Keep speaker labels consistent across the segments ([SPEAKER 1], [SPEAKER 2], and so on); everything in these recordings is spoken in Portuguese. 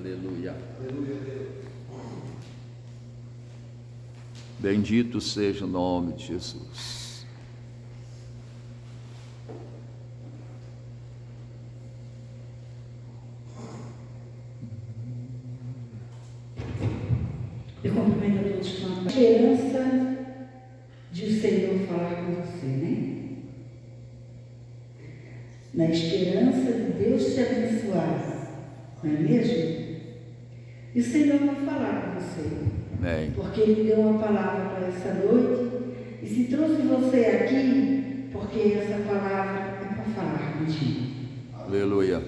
[SPEAKER 1] Aleluia. Bendito seja o nome de Jesus.
[SPEAKER 2] Eu cumprimento a todos com a esperança de o Senhor falar com você, né? Na esperança de Deus te abençoar, não é mesmo? E o Senhor vai falar com você.
[SPEAKER 1] Amém.
[SPEAKER 2] Porque Ele deu uma palavra para essa noite e se trouxe você aqui, porque essa palavra é para falar contigo.
[SPEAKER 1] Aleluia.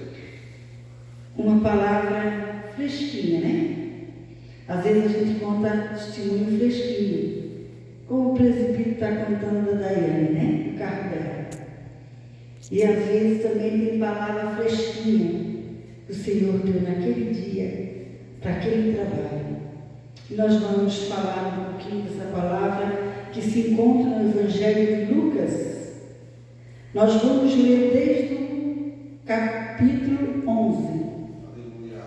[SPEAKER 2] Uma palavra fresquinha, né? Às vezes a gente conta testemunho fresquinho, como o presbítero está contando da Daiane, né? No carro dela. E às vezes também tem palavra fresquinha que o Senhor deu naquele dia, para aquele trabalho. E nós vamos falar um pouquinho dessa palavra que se encontra no Evangelho de Lucas. Nós vamos ler desde o capítulo 11.
[SPEAKER 1] Aleluia.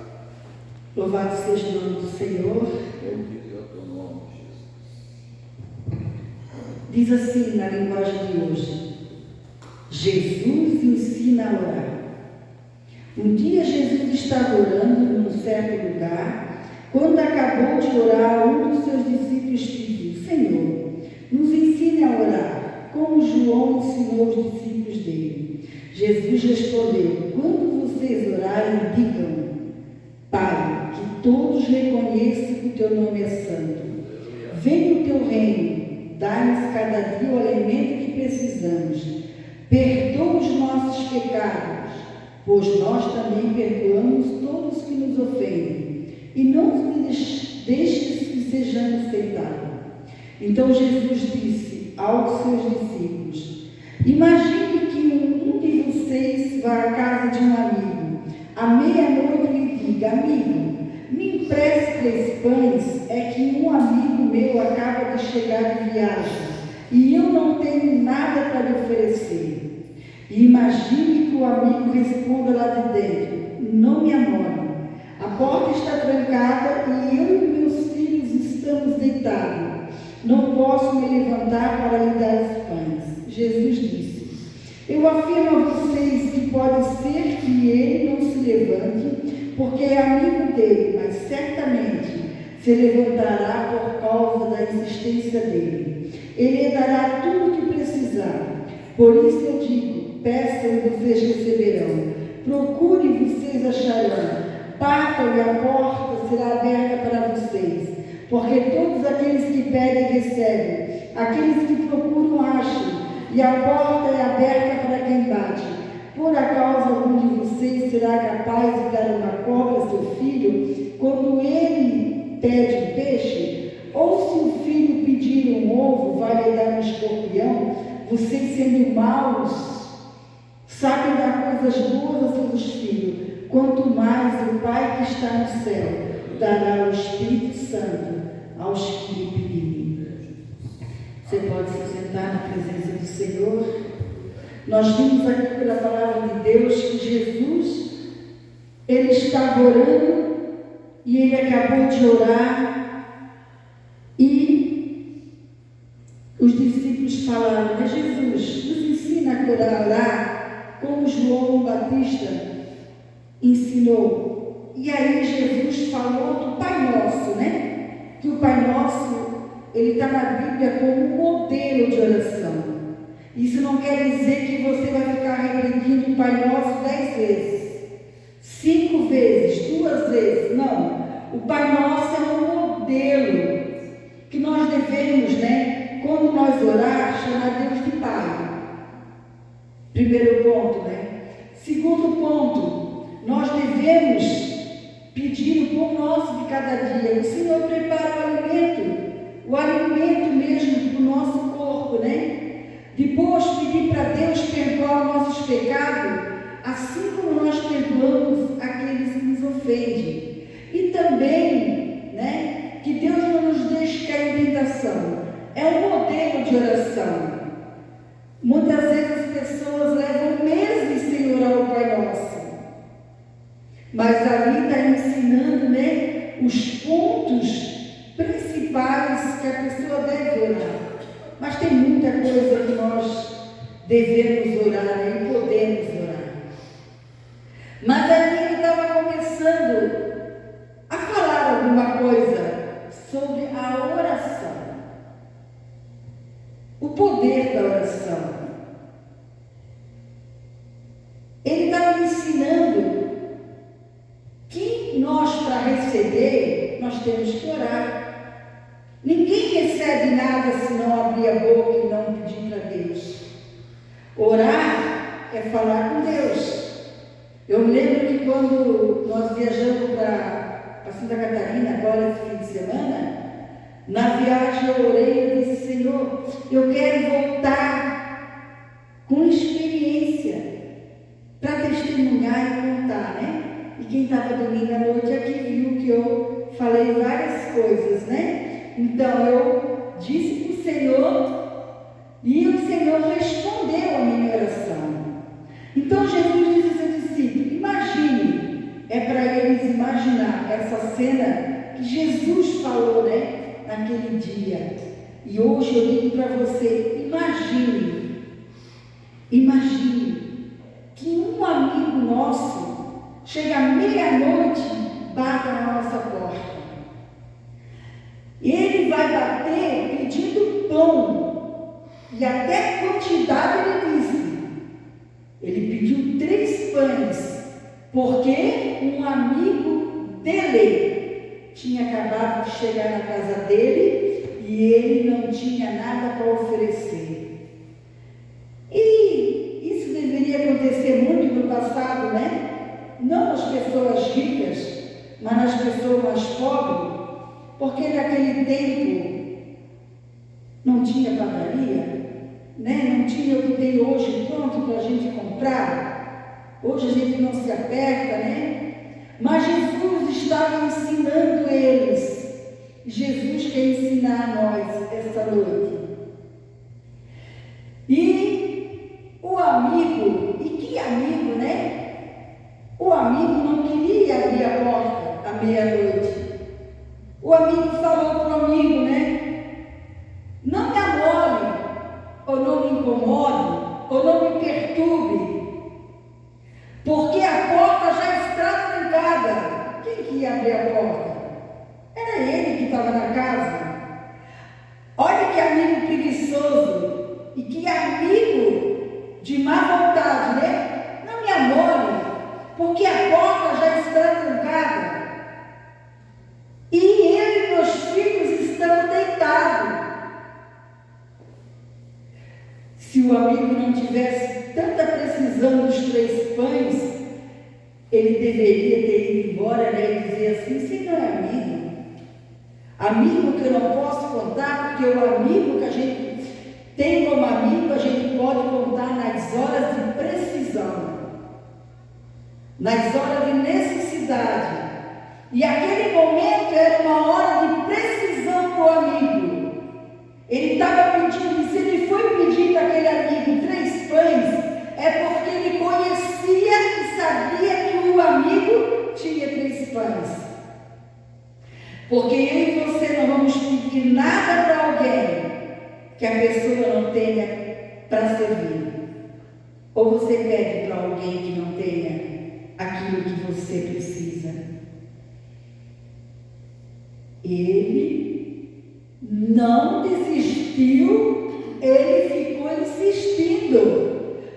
[SPEAKER 2] Louvado seja o nome do Senhor.
[SPEAKER 1] Bendito é o teu nome, Jesus.
[SPEAKER 2] Diz assim na linguagem de hoje: Jesus ensina a orar. Um dia Jesus estava orando num certo lugar. Quando acabou de orar, um dos seus discípulos pediu: Senhor, nos ensine a orar, como João ensinou os discípulos dele. Jesus respondeu: quando vocês orarem, digam: Pai, que todos reconheçam que o teu nome é santo. Venha o teu reino, dá-nos cada dia o alimento que precisamos. Perdoa os nossos pecados, pois nós também perdoamos todos que nos ofendem. E não nos deixes que sejamos tentados. Então Jesus disse aos seus discípulos: imagine que um de vocês vá à casa de um amigo. À meia-noite lhe diga: amigo, me empreste 3 pães, é que um amigo meu acaba de chegar de viagem e eu não tenho nada para lhe oferecer. E imagine que o amigo responda lá de dentro: não me amore. A porta está trancada e eu e meus filhos estamos deitados. Não posso me levantar para lhe dar os pães. Jesus disse: eu afirmo a vocês que pode ser que ele não se levante, porque é amigo dele, mas certamente se levantará por causa da insistência dele. Ele lhe dará tudo o que precisar. Por isso eu digo: peçam e vocês receberão. Procurem e vocês acharão. Batam e a porta será aberta para vocês, porque todos aqueles que pedem recebem, aqueles que procuram acham, e a porta é aberta para quem bate. Por acaso algum de vocês será capaz de dar uma cobra a seu filho quando ele pede um peixe? Ou se o filho pedir um ovo, vai lhe dar um escorpião? Vocês, sendo maus, sabem dar coisas boas a seus filhos. Quanto mais o Pai que está no céu dará o Espírito Santo aos que lhe pedirem. Você pode se sentar na presença do Senhor. Nós vimos aqui pela palavra de Deus que Jesus, ele estava orando e ele acabou de orar e os discípulos falaram: mas Jesus, nos ensina a orar como João Batista ensinou. E aí Jesus falou do Pai Nosso, né? Que o Pai Nosso, ele está na Bíblia como um modelo de oração. Isso não quer dizer que você vai ficar repetindo o Pai Nosso 10 vezes, 5 vezes, 2 vezes. Não. O Pai Nosso é um modelo que nós devemos, né? Quando nós orar, chamar Deus de Pai. Primeiro ponto, né? Segundo ponto, nós devemos pedir o pão nosso de cada dia. O Senhor prepara o alimento mesmo para o nosso corpo, né? Depois pedir para Deus perdoar os nossos pecados, assim como nós perdoamos aqueles que nos ofendem. E também, né, que Deus não nos deixe cair em tentação. É um modelo de oração. Muitas vezes as pessoas levam meses sem orar o Pai Nosso. Mas ali está ensinando, né, os pontos principais que a pessoa deve orar. Mas tem muita coisa que nós devemos orar, né, e podemos orar. Mas ali ele estava começando a falar alguma coisa sobre a oração. O poder da oração. Ele estava ensinando que nós, para receber, nós temos que orar. Ninguém recebe nada se não abrir a boca e não pedir para Deus. Orar é falar com Deus. Eu me lembro que quando nós viajamos para Santa Catarina, agora esse fim de semana, na viagem eu orei e disse: Senhor, eu quero voltar com experiência para testemunhar e contar, né? E quem estava domingo à noite aqui viu que eu falei várias coisas, né? Então eu disse para o Senhor e o Senhor respondeu a minha oração. Então Jesus disse a seus discípulos: imagine, é para eles imaginar essa cena que Jesus falou, né? Naquele dia. E hoje eu digo para você: imagine que um amigo nosso chega à meia-noite, bate na nossa porta. Ele vai bater pedindo pão, e até quantidade ele disse. Ele pediu 3 pães, porque um amigo dele tinha acabado de chegar na casa dele e ele não tinha nada para oferecer. E isso deveria acontecer muito no passado, né? Não nas pessoas ricas, mas nas pessoas mais pobres, porque naquele tempo não tinha padaria, né? Não tinha o que tem hoje pronto para a gente comprar. Hoje a gente não se aperta, né? Mas Jesus estava ensinando eles. Jesus quer ensinar a nós esta noite. E o amigo, e que amigo, né? O amigo não queria abrir a porta à meia-noite. O amigo falou para o amigo, né? Não me amole, ou não me incomode, ou não me perturbe, porque a porta já está trancada. Quem que ia abrir a porta? Era ele que estava na casa. Olha que amigo preguiçoso e que amigo de má vontade, né? Não me amole, porque a porta já está trancada. E eu e meus filhos estão deitados. Se o amigo não tivesse tanta precisão dos 3 pães, ele deveria ter ido embora, né, e dizer assim: você não é amigo. Amigo que eu não posso contar, porque o amigo que a gente tem como amigo, a gente pode contar nas horas de precisão, nas horas de necessidade. E aquele momento era uma hora de precisão para o amigo. Ele estava pedindo, e se ele foi pedir para aquele amigo 3 pães, é porque ele conhecia e sabia que o amigo tinha 3 pães. Porque eu e você não vamos pedir nada para alguém que a pessoa não tenha para servir. Ou você pede para alguém que não tenha aquilo que você precisa. Ele não desistiu, ele ficou insistindo,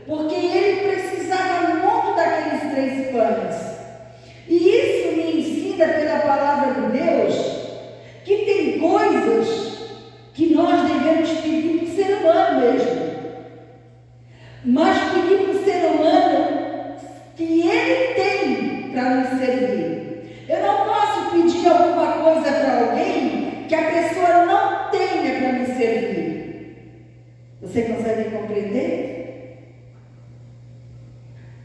[SPEAKER 2] porque ele precisava muito daqueles 3 pães. E isso me ensina pela palavra de Deus que tem coisas que nós devemos pedir para o ser humano mesmo, mas pedir para o ser humano que ele tem para nos servir. Eu não posso pedir alguma coisa para alguém que a pessoa não tenha para me servir. Você consegue compreender?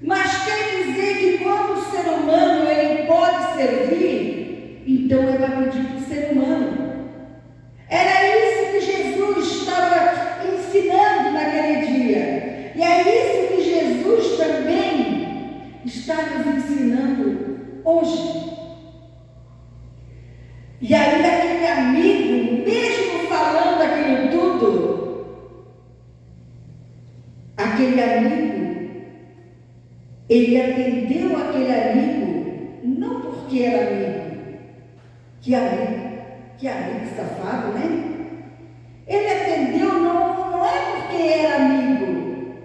[SPEAKER 2] Mas quer dizer que quando o ser humano ele pode servir, então é para pedir para o ser humano. Era isso que Jesus estava ensinando naquele dia. E é isso que Jesus também está nos ensinando longe. E aí aquele amigo, mesmo falando aquilo tudo, aquele amigo, ele atendeu aquele amigo, não porque era amigo, que amigo safado, né? Ele atendeu não é porque era amigo,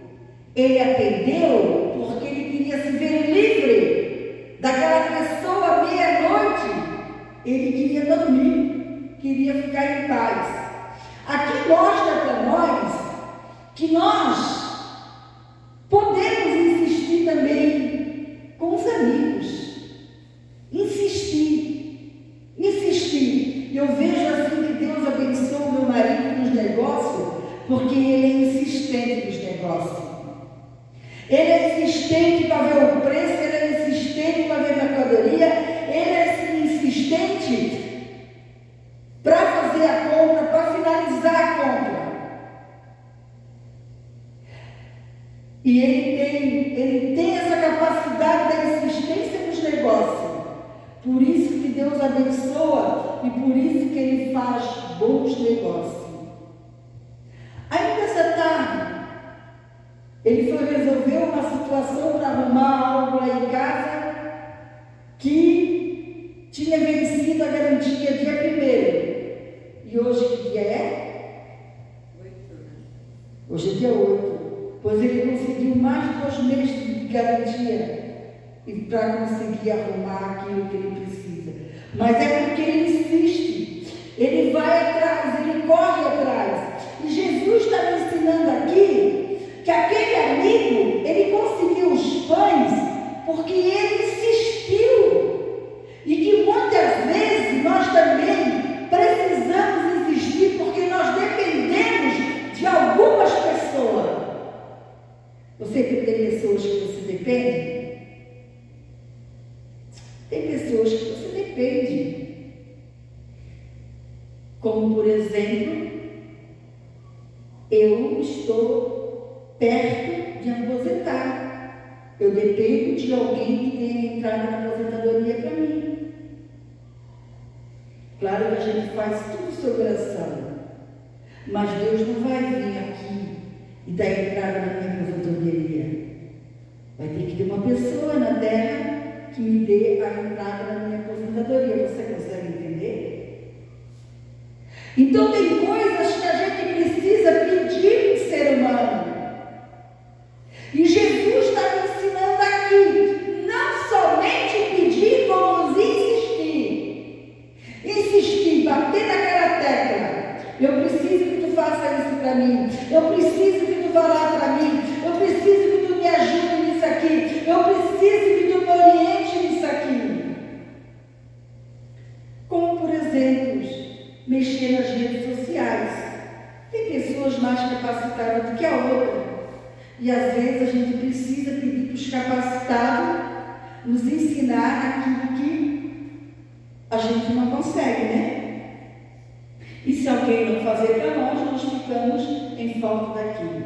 [SPEAKER 2] ele atendeu porque ele queria se ver livre daquela pessoa meia-noite. Ele queria dormir, queria ficar em paz. Aqui mostra para nós que nós podemos insistir também com os amigos. Insistir. Eu vejo assim que Deus abençoa o meu marido nos negócios, porque ele é insistente nos negócios. Ele é insistente para ver o preço, ele é insistente para ver a mercadoria, ele é insistente para fazer a compra, para finalizar a compra. E ele tem essa capacidade da insistência nos negócios. Por isso que Deus abençoa e por isso que ele faz bons negócios. Ainda essa tarde, ele foi resolver uma situação para arrumar algo lá em casa que tinha vencido a garantia dia 1º. E hoje que dia é? 8, né? Hoje é dia 8. Pois ele conseguiu mais de 2 meses de garantia para conseguir arrumar aquilo que ele precisa. Mas é porque ele insiste, ele vai atrás, ele corre atrás. E Jesus está me ensinando aqui que aquele amigo, ele conseguiu os pães porque ele insistiu. E que muitas vezes nós também precisamos insistir porque nós dependemos de algumas pessoas. Você que tem pessoas que você depende? Tem pessoas que você depende. Como, por exemplo, eu estou perto de aposentar. Eu dependo de alguém que tenha entrado na aposentadoria para mim. Claro que a gente faz tudo sob oração, mas Deus não vai vir aqui e dar entrada na minha aposentadoria. Vai ter que ter uma pessoa na terra que me dê a entrada na minha aposentadoria. Você consegue entender? Então tem coisas que a gente precisa pedir para o ser humano. E Jesus está me ensinando aqui, não somente pedir, como insistir. Insistir, bater naquela tecla. Eu preciso que tu faça isso para mim. Eu preciso que tu vá lá para mim. Eu preciso que tu me ajude nisso aqui. Eu preciso que tu me oriente nisso aqui. Como, por exemplo, mexer nas redes sociais. Tem pessoas mais capacitadas do que a outra. E às vezes a gente precisa pedir para os capacitados nos ensinar aquilo que a gente não consegue, né? E se alguém não fazer para nós ficamos em falta daquilo.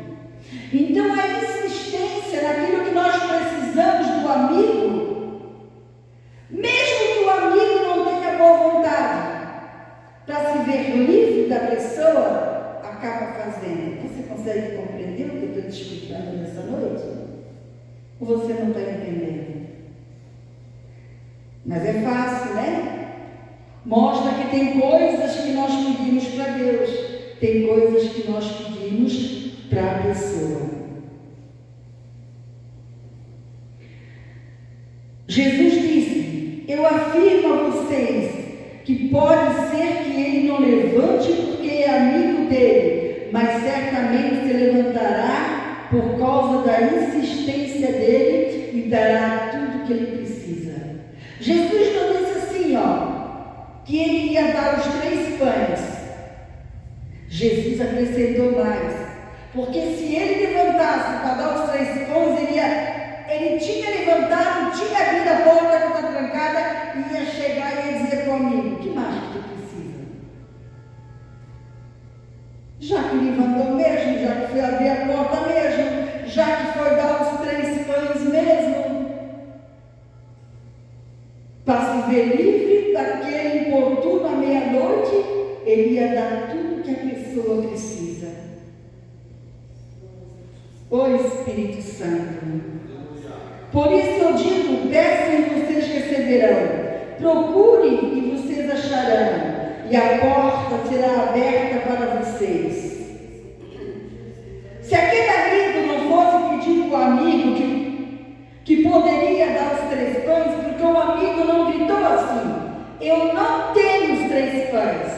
[SPEAKER 2] Então a insistência naquilo que nós precisamos do amigo, mesmo que o amigo não tenha boa vontade, para se ver livre da pessoa, acaba fazendo. Você consegue compreender o que eu estou te explicando nessa noite? Ou você não está entendendo? Mas é fácil, né? Mostra que tem coisas que nós pedimos para Deus, tem coisas que nós pedimos para a pessoa. Jesus disse: eu afirmo a vocês que pode ser que ele não levante porque é amigo dele, mas certamente se levantará por causa da insistência dele e dará tudo o que ele precisa. Jesus não disse assim, que ele ia dar os 3 pães. Jesus acrescentou mais, porque se ele levantasse para dar os 3 pães, ele tinha levantado, tinha abrido a porta que está trancada, e ia chegar e ia dizer para o amigo: que mais que tu precisa? Já que levantou mesmo, já que foi abrir a porta mesmo, já que foi dar os 3 pães mesmo, ele ia dar tudo que a pessoa precisa. O Espírito Santo. Por isso eu digo, peçam e vocês receberão. Procurem e vocês acharão. E a porta será aberta para vocês. Se aquele amigo não fosse pedir para o amigo que poderia dar os 3 pães, porque o amigo não gritou assim: eu não tenho os 3 pães.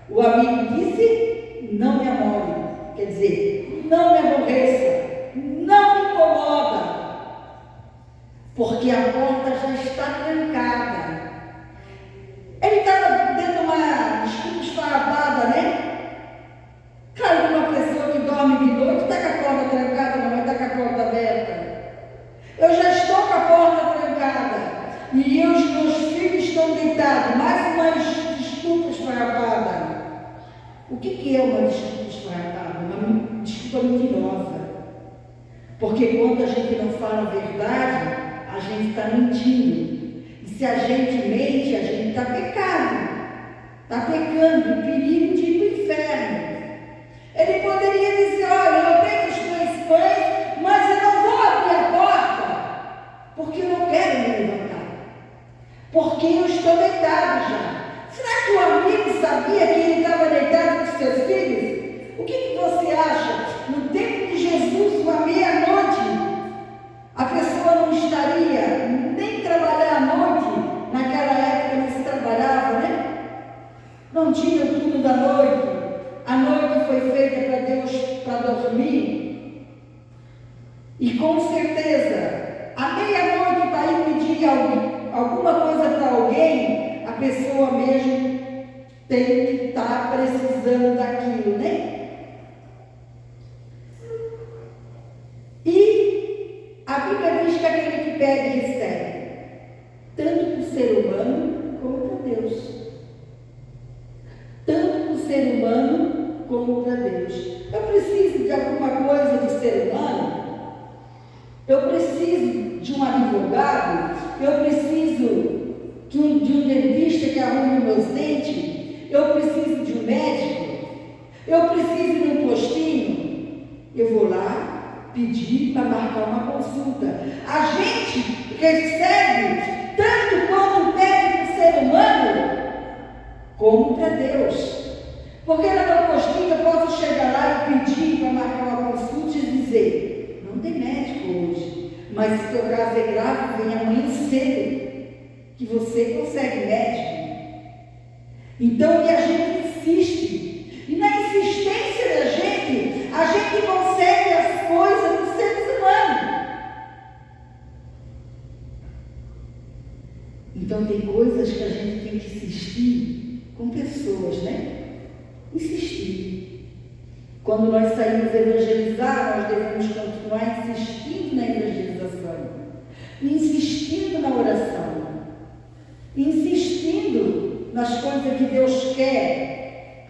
[SPEAKER 2] O amigo disse: não me amole. Quer dizer, não me aborreça, não me incomoda, porque a porta já está trancada. Ele estava dando uma desculpa esfarrapada, né? Claro que uma pessoa que dorme de noite está com a porta trancada, não vai estar com a porta aberta. Eu já estou com a porta trancada e os meus filhos estão deitados. Mais uma desculpa esfarrapada. O que é uma desculpa esfarrapada? Uma desculpa mentirosa. Porque quando a gente não fala a verdade, a gente está mentindo. E se a gente mente, a gente está pecando, em perigo de ir para o inferno. Ele poderia dizer: olha, eu tenho os 3 pães, mas eu não vou abrir a porta, porque eu não quero me levantar, porque eu estou deitado já. Será que o amigo sabia que ele estava deitado com os seus filhos? O que você acha? No tempo de Jesus, à meia-noite, a pessoa não estaria nem trabalhar à noite. Naquela época não se trabalhava, né? Não tinha o turno da noite. A noite foi feita para Deus, para dormir. E com certeza, à meia-noite, para ir pedir alguma coisa para alguém, a pessoa mesmo tem que estar precisando daquilo, né? E a Bíblia diz que aquele que pede, recebe. Tanto para o ser humano, como para Deus. Tanto para o ser humano, como para Deus. Eu preciso de alguma coisa do ser humano? Eu preciso de um advogado? Eu preciso de um dentista que arrume meus dentes? Eu preciso de um médico? Eu preciso de um postinho? Eu vou lá pedir para marcar uma consulta. A gente recebe tanto quanto pede para o ser humano, como para Deus. Porque lá no postinho eu posso chegar lá e pedir para marcar uma consulta e dizer: não tem médico hoje, mas se teu caso é grave, vem amanhã cedo, que você consegue médico. Então, e a gente insiste. E na insistência da gente, a gente consegue as coisas dos seres humanos. Então, tem coisas que a gente tem que insistir com pessoas, né? Insistir. Quando nós saímos evangelizar, nós devemos continuar insistindo na evangelização, insistindo na oração, insistindo nas coisas que Deus quer,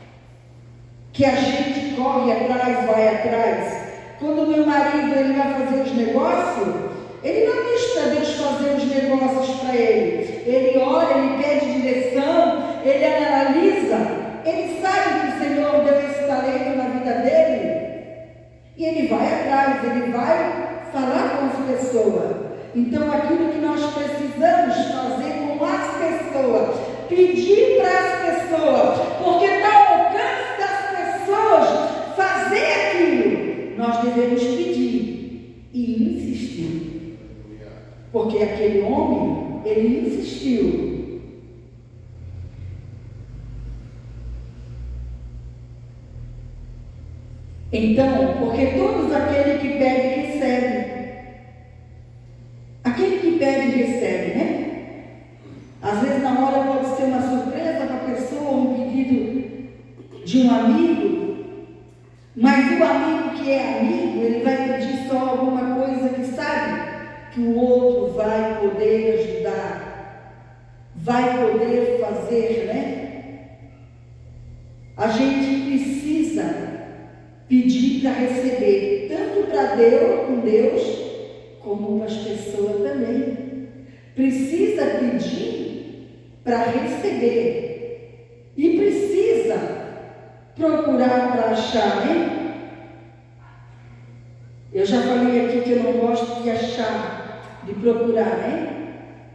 [SPEAKER 2] que a gente corre atrás, vai atrás. Quando meu marido ele vai fazer os negócios, ele não diz para Deus fazer os negócios para ele. Ele ora, ele pede direção, ele analisa. Ele sabe que o Senhor deu esse talento na vida dele. E ele vai atrás, ele vai falar com as pessoas. Então, aquilo que nós precisamos fazer com as pessoas, pedir para as pessoas, porque está ao alcance das pessoas fazer aquilo, nós devemos pedir e insistir. Porque aquele homem, ele insistiu. Então, porque todos aquele que pede, recebe. Aquele que pede, recebe, né? Às vezes na hora pode ser uma surpresa para a pessoa, um pedido de um amigo, mas o amigo que é amigo, ele vai pedir só alguma coisa que sabe que o outro vai poder ajudar, vai poder fazer, né? A gente precisa pedir para receber, tanto para Deus, com Deus, como para as pessoas também. Precisa pedir para receber. E precisa procurar para achar, né? Eu já falei aqui que eu não gosto de achar, de procurar, né?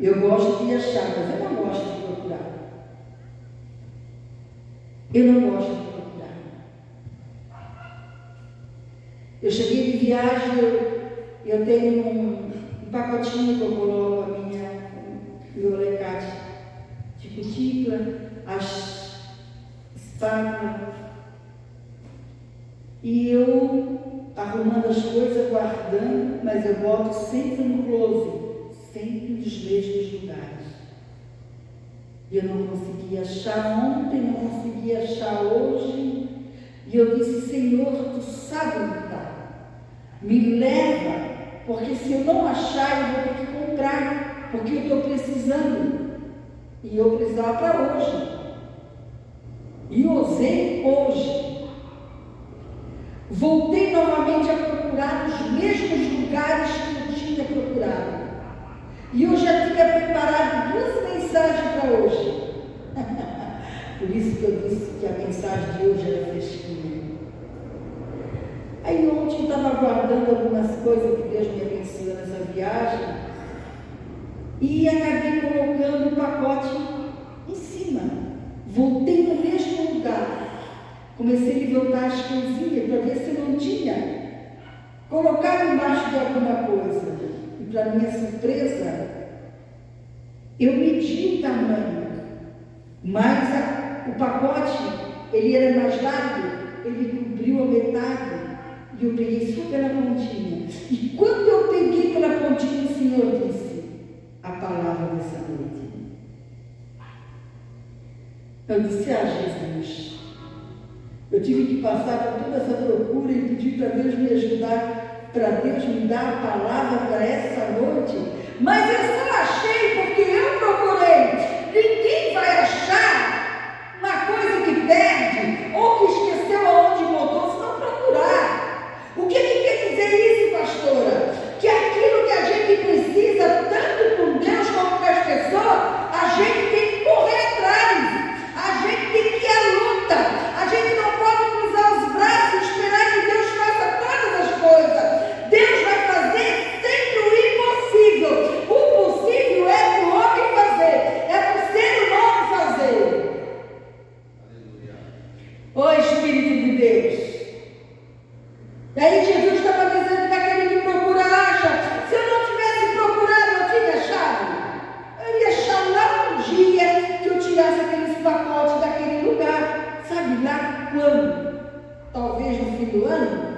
[SPEAKER 2] Eu gosto de achar, mas eu não gosto de procurar. Eu não gosto de procurar. Eu cheguei de viagem, eu tenho um pacotinho que eu coloco meu alicate de cutícula, as espátulas, e eu arrumando as coisas, guardando, mas eu boto sempre no closet, sempre nos mesmos lugares. E eu não consegui achar ontem, não consegui achar hoje, e eu disse: Senhor, tu sabe onde está, me leva, porque se eu não achar, eu vou ter que comprar, porque eu estou precisando, e eu precisava para hoje, e usei hoje. Voltei novamente a procurar nos mesmos lugares que eu tinha procurado, e eu já tinha preparado 2 mensagens para hoje. Por isso que eu disse que a mensagem de hoje era fresquinha. Aí ontem eu estava guardando algumas coisas que Deus me abençoou nessa viagem, e acabei colocando um pacote em cima. Voltei no mesmo lugar. Comecei a levantar as coisinhas para ver se eu não tinha colocado embaixo de alguma coisa. E para minha surpresa, eu medi o tamanho, mas o pacote, ele era mais largo, ele cobriu a metade, e eu peguei só pela pontinha. E quando eu peguei pela pontinha, o Senhor disse a palavra dessa noite. Eu disse: Jesus, eu tive que passar por toda essa procura e pedir para Deus me ajudar, para Deus me dar a palavra para essa noite, mas eu só achei porque eu procurei. Ninguém vai achar uma coisa que perde ou que esqueceu aonde botou se não procurar. O que quer dizer isso, pastora? Que aquilo que a gente precisa, tanto com Deus como com as pessoas, a gente tem que correr atrás, a gente tem que ir à luta, a gente não pode cruzar os braços e esperar que Deus faça todas as coisas. Deus vai fazer sempre o impossível. O possível é para o homem fazer, é para o ser humano fazer. Aleluia. Ô Espírito de Deus. E aí Jesus estava dizendo que aquele que procura acha. Se eu não tivesse procurado, eu tinha achado. Eu ia achar lá um dia que eu tirasse aqueles pacotes daquele lugar. Sabe lá quando? Talvez no fim do ano?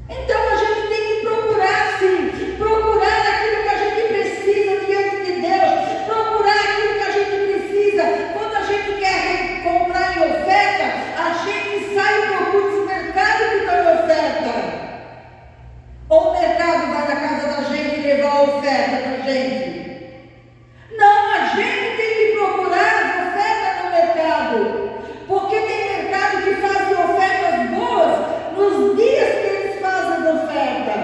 [SPEAKER 2] Então a gente tem que procurar sim, procurar aquilo que a gente precisa diante de Deus, procurar aquilo que a gente precisa. Quando a gente quer comprar em oferta, a gente sai e procura esse mercado que está em oferta. Ou o mercado vai na casa da gente levar a oferta para a gente? Não, a gente tem que procurar as ofertas no mercado, porque tem mercado que fazem ofertas boas nos dias que eles fazem oferta.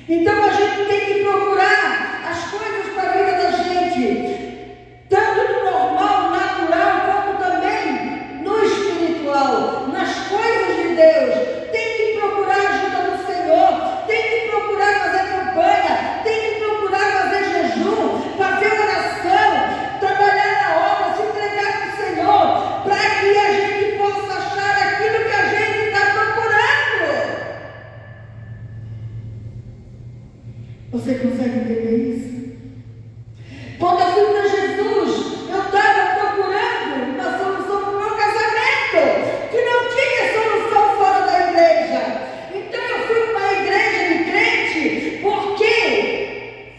[SPEAKER 2] Então a gente tem que procurar as coisas para a vida da gente, tanto no normal, natural, como também no espiritual, nas coisas de Deus. Tem que procurar a ajuda do Senhor, tem que procurar fazer campanha, tem que procurar fazer jejum, fazer oração, trabalhar na obra, se entregar para o Senhor, para que a gente possa achar aquilo que a gente está procurando. Você consegue entender isso? Quando eu fui para Jesus, eu estava procurando uma solução para o meu casamento, que não tinha solução fora da igreja. Então eu fui para uma igreja de crente, porque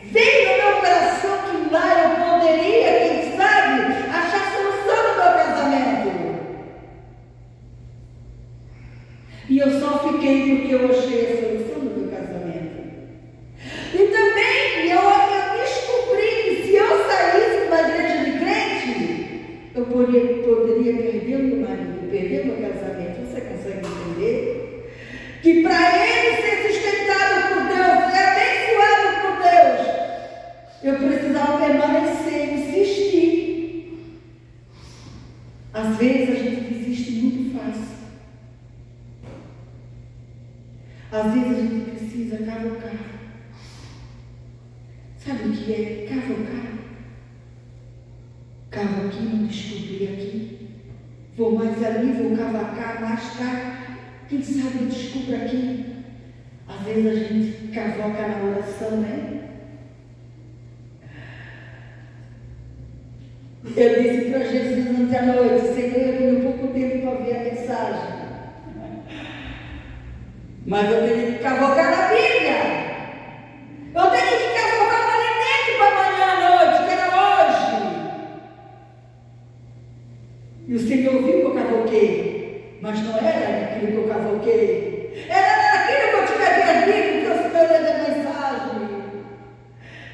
[SPEAKER 2] veio no meu coração que lá eu poderia, quem sabe, achar solução no meu casamento. E eu só fiquei porque eu achei a solução no meu casamento. E também eu descobri que se eu saísse de uma igreja de crente, eu poderia perder o meu marido, perder o meu casamento. Você consegue entender? Que para ele ser sustentado por Deus, abençoado por Deus, eu precisava permanecer, insistir. Às vezes a gente desiste Às vezes a gente precisa cavocar. Sabe o que é cavocar? Cavo aqui, não descobri aqui. Vou mais ali, vou cavacar, mais cá. Quem sabe eu descubro aqui. Às vezes a gente cavoca na oração, né? Eu disse para Jesus ontem à noite: Senhor, eu tenho pouco tempo para ver a mensagem, mas eu tenho que cavocar na Bíblia. Eu tenho que cavocar no alimento para amanhã à noite, que era hoje. E o Senhor viu que eu cavoquei, mas não era aquilo que eu cavoquei. Era aquilo que eu tinha perdido, que o Senhor lê da mensagem.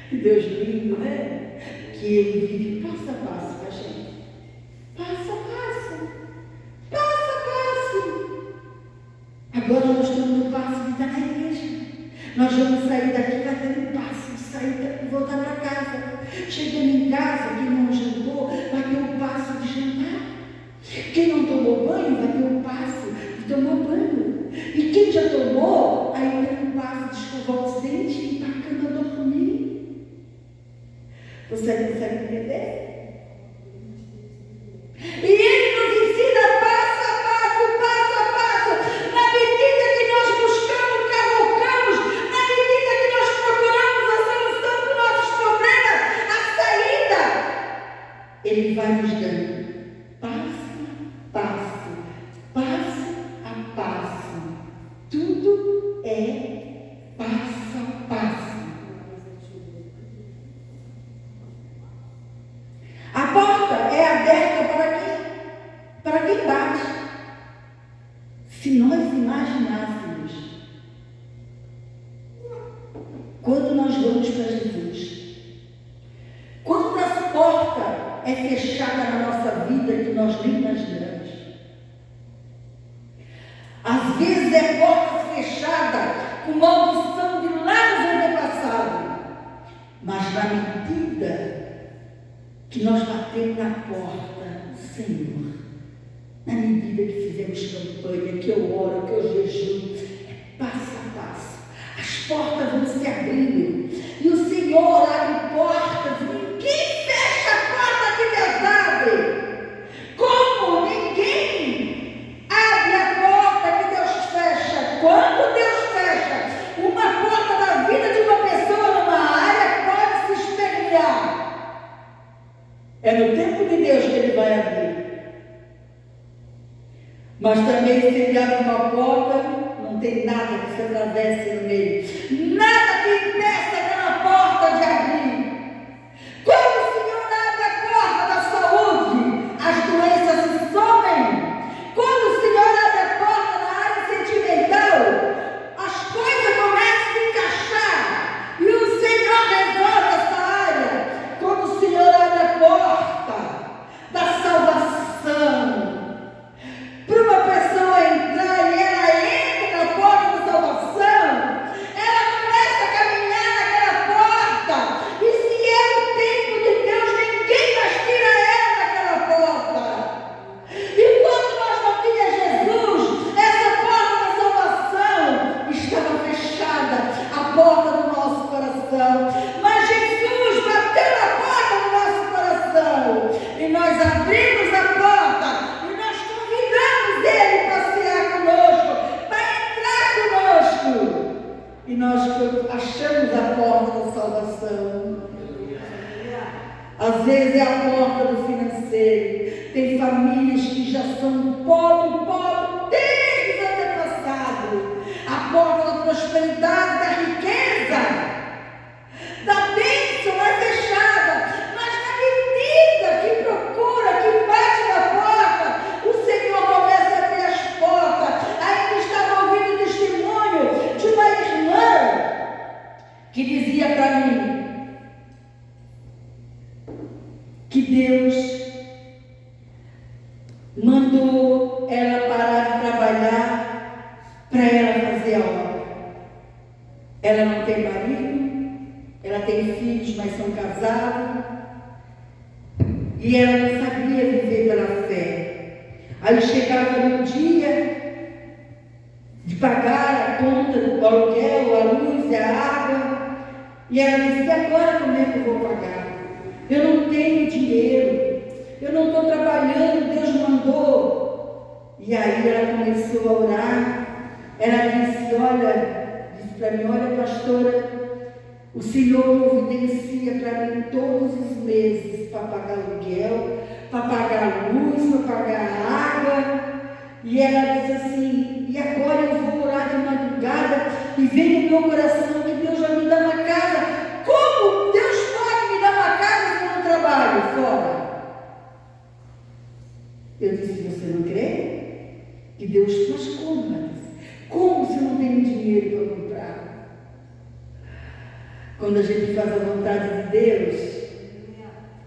[SPEAKER 2] Que Deus lindo, né? Que Ele vive passo a passo com a gente. Passo a passo. Passo a passo. Agora nós estamos no passo de estar na igreja. Nós vamos sair daqui, vai ter um passo de sair e voltar para casa. Chegando em casa, quem não jantou, vai ter um passo de jantar. Quem não tomou banho, vai ter um passo de tomar banho. E quem já tomou, aí tem um passo de escovar os dentes e ir para a cama dormir. Você consegue entender? E Ele nos ensina passo a passo, na medida que nós buscamos, cavocamos, na medida que nós procuramos a solução dos nossos problemas, a saída, Ele vai nos dando passo a passo. Tudo é passo a passo. A porta é aberta para quem bate. Se nós imaginássemos, quando nós vamos para Jesus, quantas portas é fechada na nossa vida que nós nem imaginamos. Às vezes é porta fechada com maldição de lá dos antepassados, mas na medida que nós batemos na porta, Senhor, na medida que fizemos campanha, que eu oro, que eu jejuo, é passo a passo. As portas vão se abrindo e o Senhor abre portas. Ninguém fecha a porta que Deus abre. Como ninguém abre a porta que Deus fecha. Quando Deus fecha uma porta da vida de uma pessoa numa área, pode se espernear. É no tempo de Deus que Ele vai abrir. Mas também, se Ele abre uma porta, não tem nada que se atravesse no meio. Nada que impeça aquela porta de abrir. Quando o Senhor abre a porta da saúde, as doenças se somem. Quando o Senhor abre a porta na área sentimental, as coisas começam a se encaixar. E o Senhor resolve essa área. Quando o Senhor abre a porta da salvação, para uma pessoa entrar e ela entra na porta da salvação, ela começa a caminhar naquela porta, e se é o tempo de Deus, ninguém mais tira ela daquela porta. E quando nós não tínhamos Jesus, essa porta da salvação estava fechada, a porta do nosso coração. Mas Jesus bateu na porta do nosso coração, e nós abrimos a porta, convidamos Ele para passear conosco, para entrar conosco, e nós achamos a porta da salvação. Às vezes é a porta do financeiro. Tem famílias que já são pobres desde os antepassados. A porta da prosperidade, da riqueza, da bênção é fechada. Mas na medida que procura, que bate na porta, o Senhor começa a abrir as portas. Ainda estava ouvindo o testemunho de uma irmã que dizia para mim que Deus mandou ela parar de trabalhar para ela fazer a obra. Ela não tem marido, ela tem filhos, mas são casados, e ela não sabia viver pela fé. Aí chegava no dia de pagar a conta do aluguel, a luz, a água. E ela disse: e agora como é que eu vou pagar? Eu não tenho dinheiro, eu não estou trabalhando, Deus mandou. E aí ela começou a orar. Ela disse para mim: olha, pastora, o Senhor providencia para mim todos os meses para pagar aluguel, para pagar a luz, para pagar a água. E ela diz assim: e agora eu vou orar de madrugada e vem no meu coração que Deus vai me dar uma casa. Como Deus pode me dar uma casa se eu não trabalho fora? Eu disse: você não crê? Que Deus, mas como? Como se não tem dinheiro para comprar? Quando a gente faz a vontade de Deus,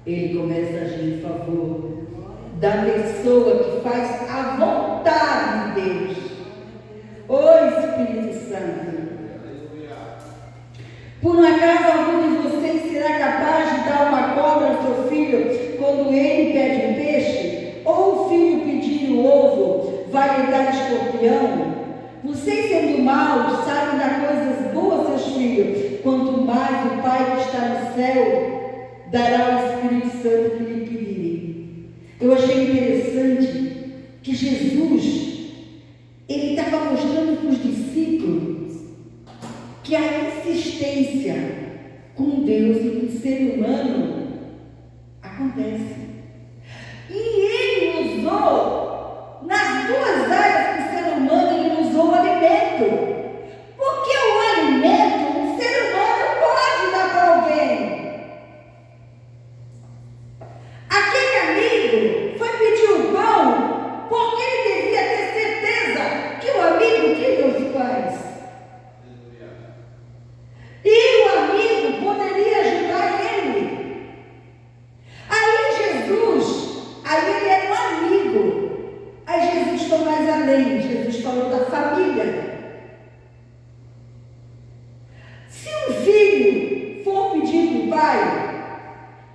[SPEAKER 2] Ele começa a agir em favor da pessoa que faz a vontade de Deus. Ô Espírito Santo, por um acaso algum de vocês será capaz de dar uma cobra ao seu filho quando ele pede um peixe? Ou o filho pedir o ovo, vai lhe dar escorpião? Vocês, sendo maus, sabem dar coisas boas aos seus filhos, quanto mais o Pai que está no céu dará o Espírito Santo que lhe pedirem. Eu achei interessante que Jesus, ele estava mostrando para os discípulos que a insistência com Deus e com o ser humano acontece. E ele usou, nas duas áreas do ser humano, ele usou o alimento. Porque o alimento, o ser humano pode dar para alguém. Aquele amigo foi pedir o pão porque ele devia ter certeza que o amigo tinha os pães. E o amigo poderia ajudar ele. Aí Jesus, ele era um amigo. Aí Jesus foi mais além. Jesus falou da família. Se um filho for pedir para o pai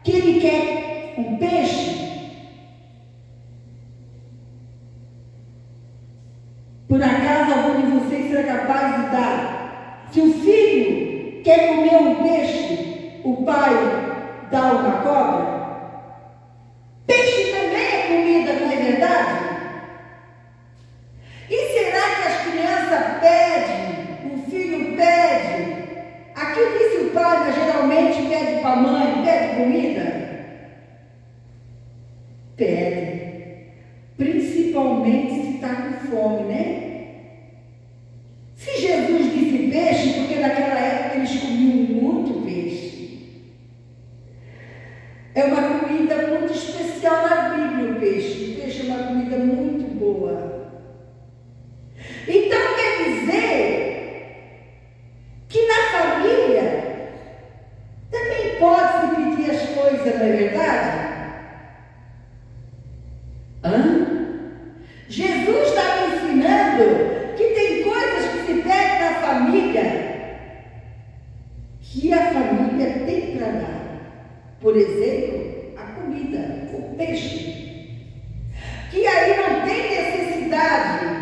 [SPEAKER 2] que ele quer um peixe, por acaso algum de vocês será capaz de dar? Se o filho quer comer um peixe, o pai dá uma cobra? Peixe também é comida, não é verdade? E será que as crianças pedem, o filho pede? Aqui disse o pai, mas geralmente pede para a mãe, pede comida? Pede. Principalmente se está com fome, né? Se Jesus disse peixe, porque naquela época eles comiam muito peixe. É uma comida muito especial na Bíblia, o peixe. O peixe é uma comida muito boa. Então quer dizer que na família também pode-se pedir as coisas, não é verdade? Jesus estava ensinando que tem coisas que se pede na família que a família tem para dar. Por exemplo, a comida, o peixe. Que aí não tem necessidade.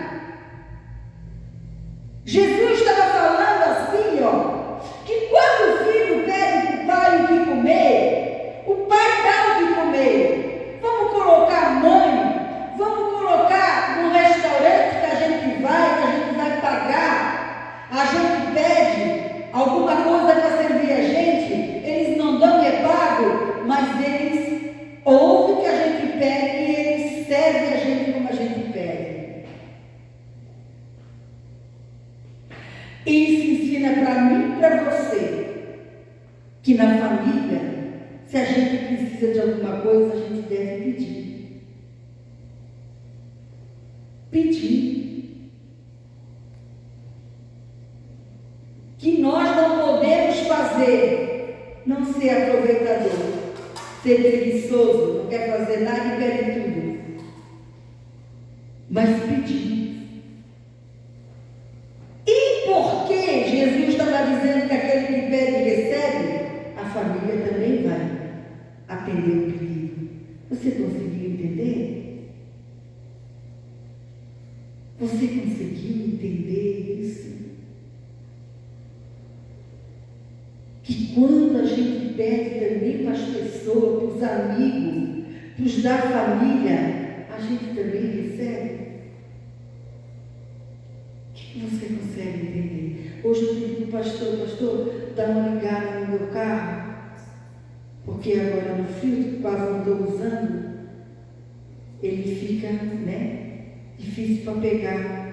[SPEAKER 2] Jesus estava falando assim, que quando o filho pede para o pai o que comer, o pai dá o que comer. Vamos colocar a mãe, vamos colocar no restaurante que a gente vai pagar, a gente pede alguma coisa para servir a gente, eles não dão pago, mas eles ouvem que a gente pede e eles servem a gente como a gente pede. Isso ensina para mim e para você que na família, se a gente precisa de alguma coisa, a gente deve pedir. Pedir. Que nós não podemos fazer, não ser aproveitador, ser preguiçoso, não quer fazer nada e pede tudo. Mas pedir. E por que Jesus estava dizendo que aquele que pede recebe? A família também vai atender o pedido. Você conseguiu entender? Você conseguiu entender que quando a gente pede também para as pessoas, para os amigos, para os da família, a gente também recebe? O que você consegue entender? Hoje eu pedi para o pastor, dá uma ligada no meu carro, porque agora no filtro, quase não estou usando, ele fica, difícil para pegar.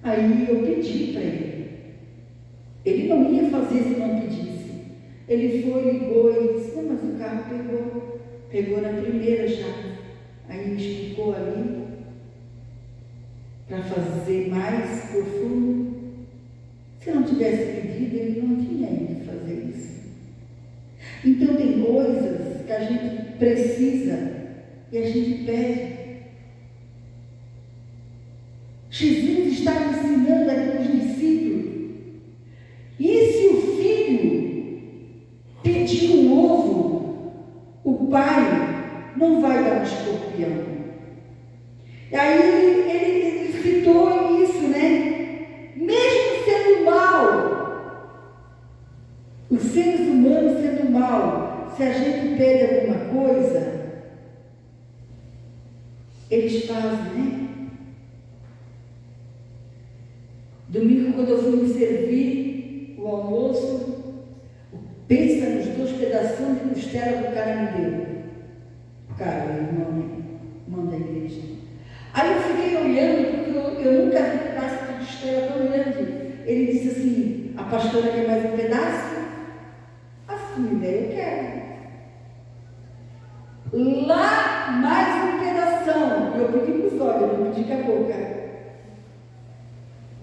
[SPEAKER 2] Aí eu pedi para ele. Ele não ia fazer se não pedisse. Ele foi, ligou e disse, não, mas o carro pegou na primeira já. Aí me explicou ali, para fazer mais profundo. Se não tivesse pedido, ele não tinha ido fazer isso. Então tem coisas que a gente precisa e a gente pede. Jesus estava ensinando aqui os discípulos. E se o filho pedir um ovo, o pai não vai dar um escorpião. E aí ele citou isso, Mesmo sendo mal, os seres humanos sendo mal, se a gente pede alguma coisa, eles fazem, Domingo, quando eu fui me servir o almoço, pensa nos 2 pedaços de costela que o cara me deu. Cara, irmão da igreja. Aí eu fiquei olhando, porque eu nunca vi pedaço de costela tão grande. Ele disse assim, a pastora quer mais um pedaço? Assim, me der, eu quero. Lá, mais um pedação. Eu pedi com os olhos, eu não pedi com a boca.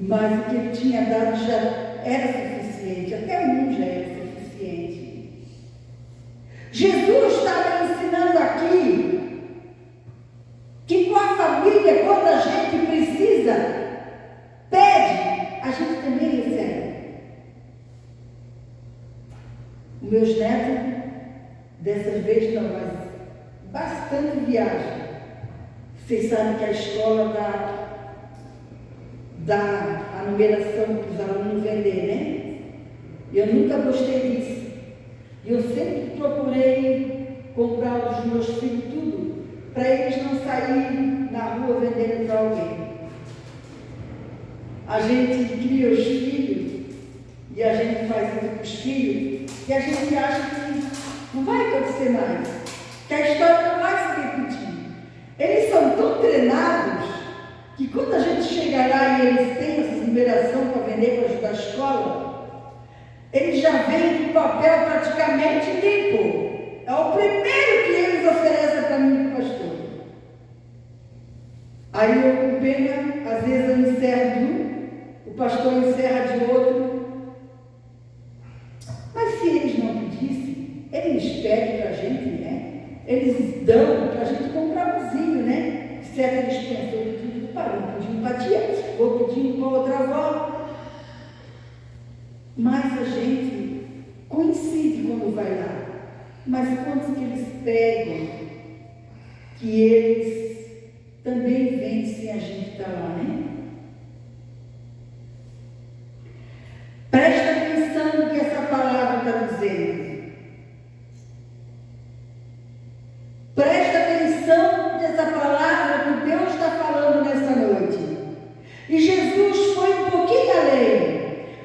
[SPEAKER 2] Mas o que ele tinha dado já era suficiente, até um já era suficiente. Jesus estava ensinando aqui que com a família, quando a gente precisa, pede, a gente também recebe. Os meus netos, dessa vez não, mas bastante viagem. Vocês sabem que a escola dá a numeração para os alunos vender, Eu nunca gostei disso. Eu sempre procurei comprar os meus filhos tudo, para eles não saírem na rua vendendo para alguém. A gente cria os filhos, e a gente faz isso com os filhos, e a gente acha que não vai acontecer mais, que a história não vai se repetir. Eles são tão treinados, que quando a gente chega lá e eles têm essa liberação para vender para ajudar a escola, eles já vêm com o papel praticamente limpo. É o primeiro que eles oferecem para mim, pastor. Aí eu, com pena, às vezes eu encerro de um, o pastor encerra de outro. Mas se eles não pedissem, eles pedem para a gente, Eles dão para a gente comprar umzinho, Certo, eles pensam, eu pedi para um, pedi para a tia, vou pedir para outra avó. Mas a gente coincide quando vai lá. Mas quantos que eles pegam, que eles também vêm sem a gente estar lá, Presta atenção no que essa palavra está dizendo. Presta atenção nessa palavra que Deus está falando nessa noite. E Jesus foi um pouquinho além.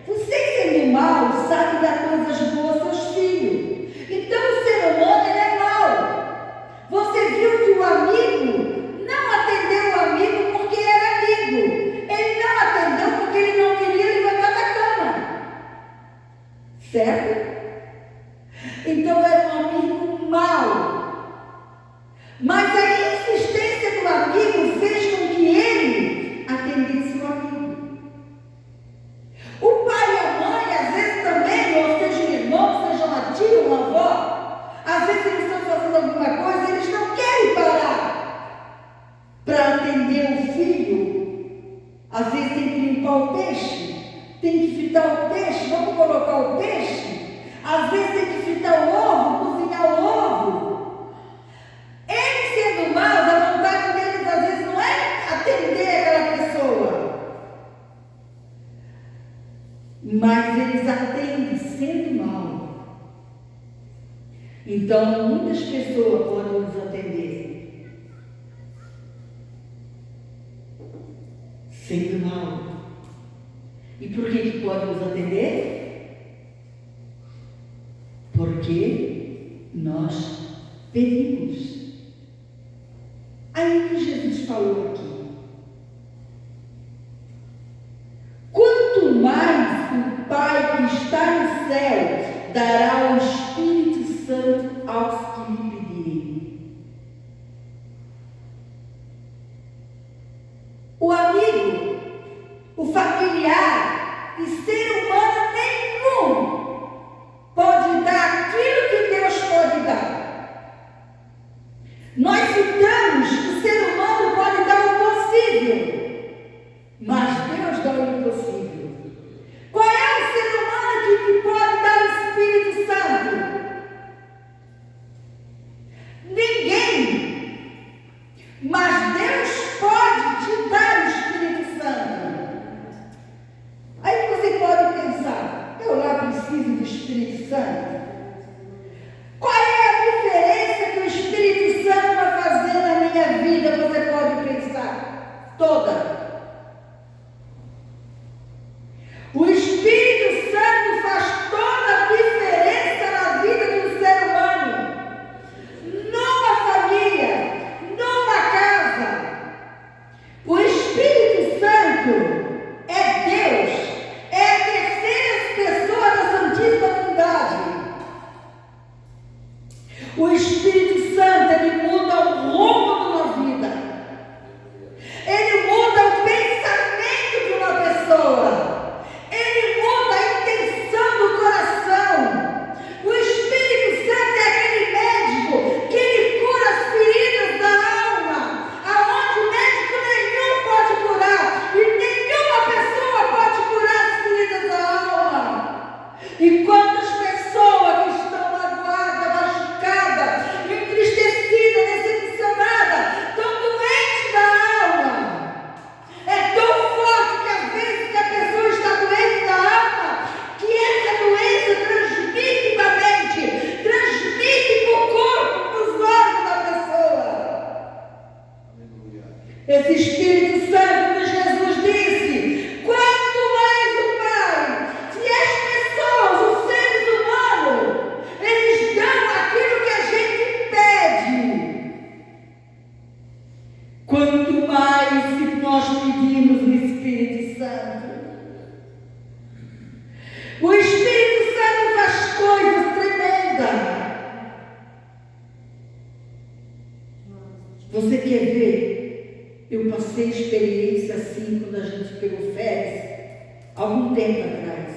[SPEAKER 2] Vocês sendo mal, sabem dar coisas boas aos seus filhos. Então o ser humano ele é mau. Você viu que o amigo não atendeu o amigo porque era amigo. Ele não atendeu porque ele não queria levantar da cama. Certo? Então era um amigo mau. Mas a insistência do amigo fez com que ele atendesse o amigo. O pai e a mãe, às vezes também, ou seja, um irmão, seja uma tia ou uma avó, às vezes eles estão fazendo alguma coisa, eles não querem parar para atender o filho. Às vezes tem que limpar o peixe, tem que fritar o peixe, vamos colocar o peixe. Às vezes tem que fritar o ovo, cozinhar o ovo. Eles sendo maus, a vontade deles às vezes não é atender aquela pessoa, mas eles atendem sendo mal. Então, muitas pessoas podem nos atender, sendo mal. E por que podem nos atender? Porque nós pedimos. Aí que Jesus falou aqui. Quanto mais o Pai que está no céu dará o Espírito Santo aos que lhe pedirem. O amigo, o familiar e ser humano nenhum pode dar aquilo que Deus pode dar. Nós citamos que o ser humano pode dar o possível, mas Deus dá o impossível. Qual é o ser humano que pode dar o Espírito Santo? Ninguém. Mas Deus pode te dar o Espírito Santo. Aí você pode pensar, eu lá preciso do Espírito Santo? Qual é a diferença que o Espírito Santo vai fazer na minha vida? Você pode pensar. Toda. O Espírito Santo faz toda a diferença na vida de um ser humano. Numa família, numa casa. O Espírito Santo é Deus. É a terceira pessoa da Santíssima Trindade. O Espírito Santo, ele muda o rumo de uma vida. Ele muda o pensamento de uma pessoa. Ele muda a intenção do coração. O Espírito Santo é aquele médico que ele cura as feridas da alma, aonde médico nenhum pode curar e nenhuma pessoa pode curar as feridas da alma. E quantas pessoas que estão magoadas, machucadas, entristecidas, decepcionadas, estão doentes da alma. É tão forte que às vezes que a pessoa está doente da alma, que essa doença transmite para a mente, transmite para o corpo, para os órgãos da pessoa. Esse Espírito Santo que Jesus disse, quanto mais o Pai, se as pessoas, os seres humanos, eles dão aquilo que a gente pede, quanto mais se nós pedimos o Espírito Santo. O Espírito Santo faz coisas tremendas. Você quer ver? Eu passei experiência assim quando a gente pegou férias, algum tempo atrás.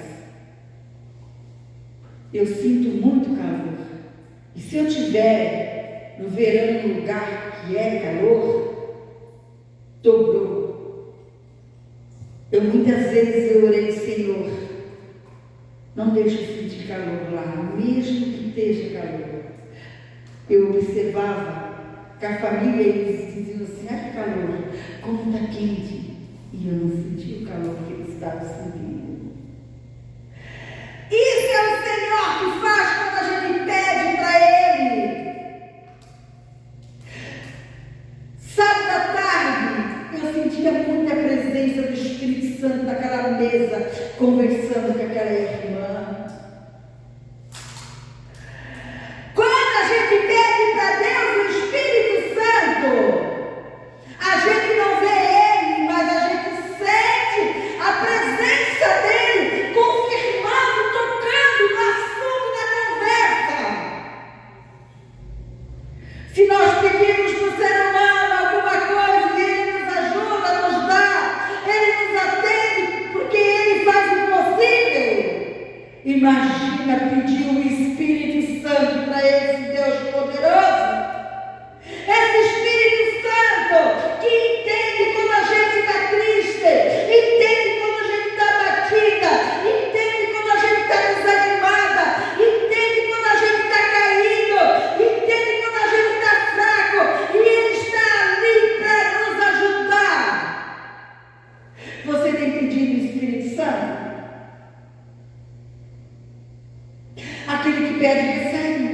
[SPEAKER 2] Eu sinto muito calor. E se eu estiver no verão em um lugar que é calor, dobrou. Muitas vezes eu orei, Senhor, não deixe eu sentir calor lá, mesmo que esteja calor. Eu observava que a família, eles diziam assim, que calor, como está quente. E eu não senti o calor que eles estavam sentindo. Isso é o Senhor que faz quando a gente pede para Ele. Sábado à tarde, eu sentia muita presença do Espírito Santo naquela mesa, conversando com aquela irmã. Quando a gente pede para Deus o Espírito Santo, a gente não vê Ele, mas a gente sente a presença dEle, confirmando, tocando no assunto da conversa. Se nós pedimos para o ser humano alguma coisa e Ele nos ajuda, nos dá, Ele nos atende, porque Ele faz o possível. Imagina pedir o Espírito Santo para esse Deus poderoso. Esse Espírito Santo que entende quando a gente está triste, entende quando a gente está batida, entende quando a gente está desanimada, entende quando a gente está caído, entende quando a gente está fraco, e Ele está ali para nos ajudar. Você tem pedido o Espírito Santo? Aquele que pede recebe.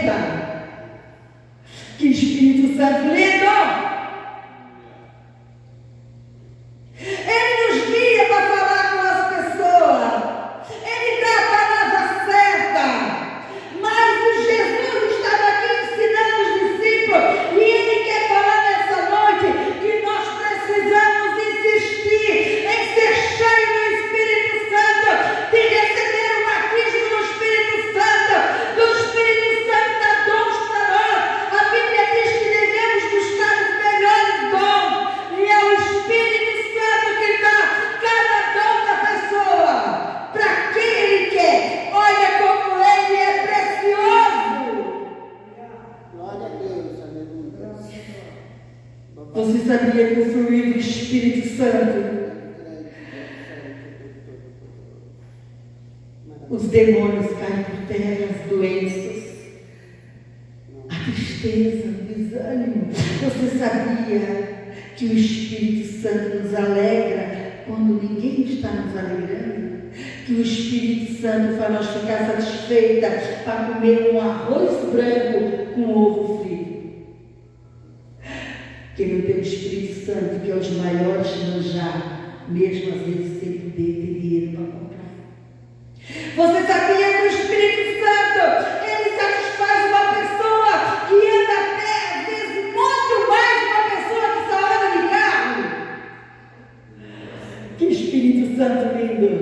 [SPEAKER 2] senta. Que Espírito Santo lindo! Ele nos guia para falar com as pessoas. Ele dá a palavra certa. Mas o Jesus estava aqui ensinando os discípulos. E Ele quer falar nessa noite que nós precisamos insistir em ser cheios do Espírito Santo, de receber o batismo do Espírito Santo. Do Espírito Santo dá dons para nós. A Bíblia diz que devemos buscar os melhores dons. E é o Espírito Santo que dá cada dom da pessoa para quem Ele quer. Olha como Ele é precioso.
[SPEAKER 3] Glória a Deus, aleluia.
[SPEAKER 2] Você sabia que o fluir do Espírito Santo, os demônios caem por terra, as doenças, a tristeza, o desânimo? Você sabia que o Espírito Santo nos alegra quando ninguém está nos alegrando? Que o Espírito Santo faz nós ficar satisfeitas para comer um arroz branco com ovo frito. Quem não tem o Espírito Santo, que é os maiores manjar, mesmo às vezes sem poder ter dinheiro para comprar. Você sabia que o Espírito Santo, ele satisfaz uma pessoa que anda a pé, às vezes muito mais uma pessoa que só anda de carro? Que Espírito Santo lindo!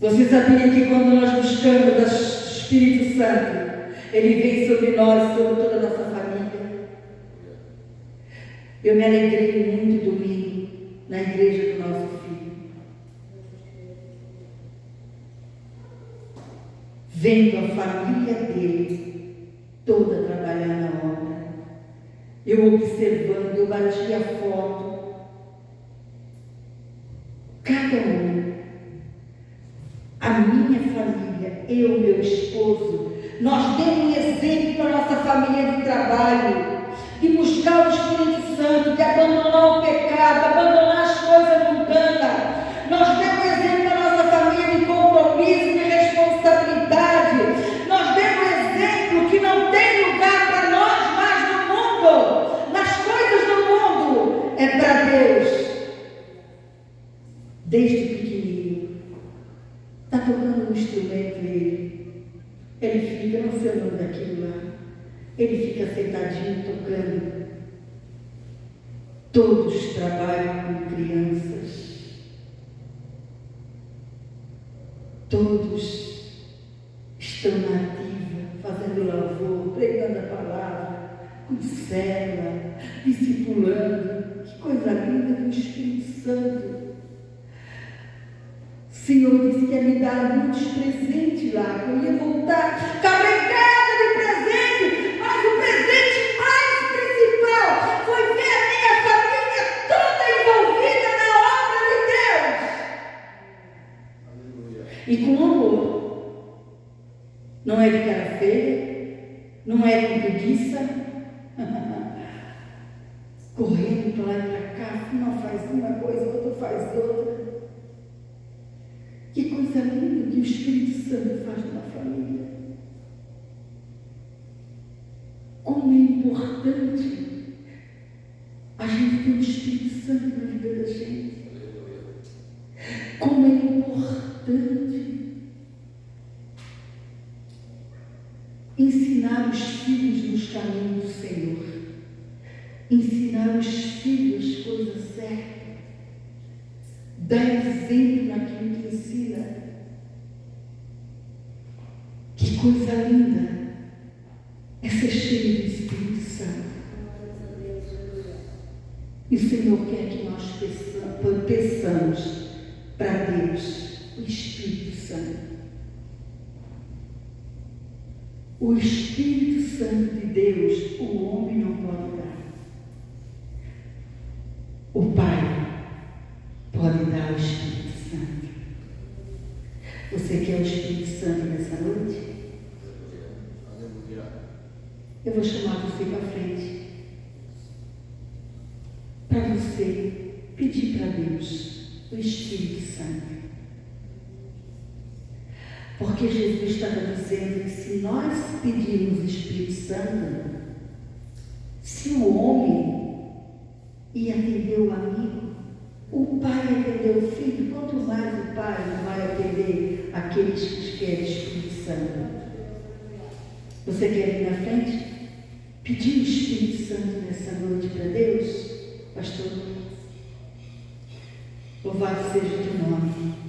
[SPEAKER 2] Você sabia que quando nós buscamos o Espírito Santo, ele vem sobre nós, sobre toda a nossa família? Eu me alegrei muito domingo na igreja do nosso filho, vendo a família dele toda trabalhar na obra. Eu observando, eu bati a foto, cada um. A minha família, eu, meu esposo, nós demos um exemplo para a nossa família de trabalho, de buscar o Espírito Santo, de abandonar o pecado, abandonar as coisas mundanas. Nós demos um exemplo para a nossa família de compromisso, de responsabilidade. Nós demos um exemplo que não tem lugar para nós mais no mundo. Nas coisas do mundo é para Deus. Desde pequenininho. Está tocando um instrumento ele fica, não sei o nome daquilo lá, ele fica sentadinho tocando. Todos trabalham com crianças, todos estão na ativa, fazendo lavor, pregando a palavra, com célula, discipulando. Que coisa linda do Espírito Santo. O Senhor disse que ia me dar muitos presentes lá, que eu ia voltar carregada de presente, mas o presente mais principal foi ver a minha família toda envolvida na obra de Deus. Aleluia. E com amor. Não é de cara feia, não é com preguiça, correndo para lá e para cá, uma faz uma coisa, outra faz outra. Que coisa linda que o Espírito Santo faz na família. Como é importante a gente ter o Espírito Santo na vida da gente. Como é importante ensinar os filhos nos caminhos do Senhor. Ensinar os filhos as coisas certas. Dar exemplo naquilo que ensina. Que coisa linda é ser cheio do Espírito Santo. E o Senhor quer que nós peçamos para Deus o Espírito Santo. O Espírito Santo de Deus, o homem não pode dar. O Pai pode dar o Espírito Santo. Você quer o Espírito Santo nessa noite? Eu vou chamar você para frente. Para você pedir para Deus o Espírito Santo. Porque Jesus estava dizendo que se nós pedirmos o Espírito Santo, se o homem ia atender o amigo, o pai atendeu o filho, quanto mais o pai não vai atender aqueles que querem o Espírito Santo. Você quer ir na frente? Pedir o Espírito Santo nessa noite para Deus? Pastor, louvado seja o teu nome.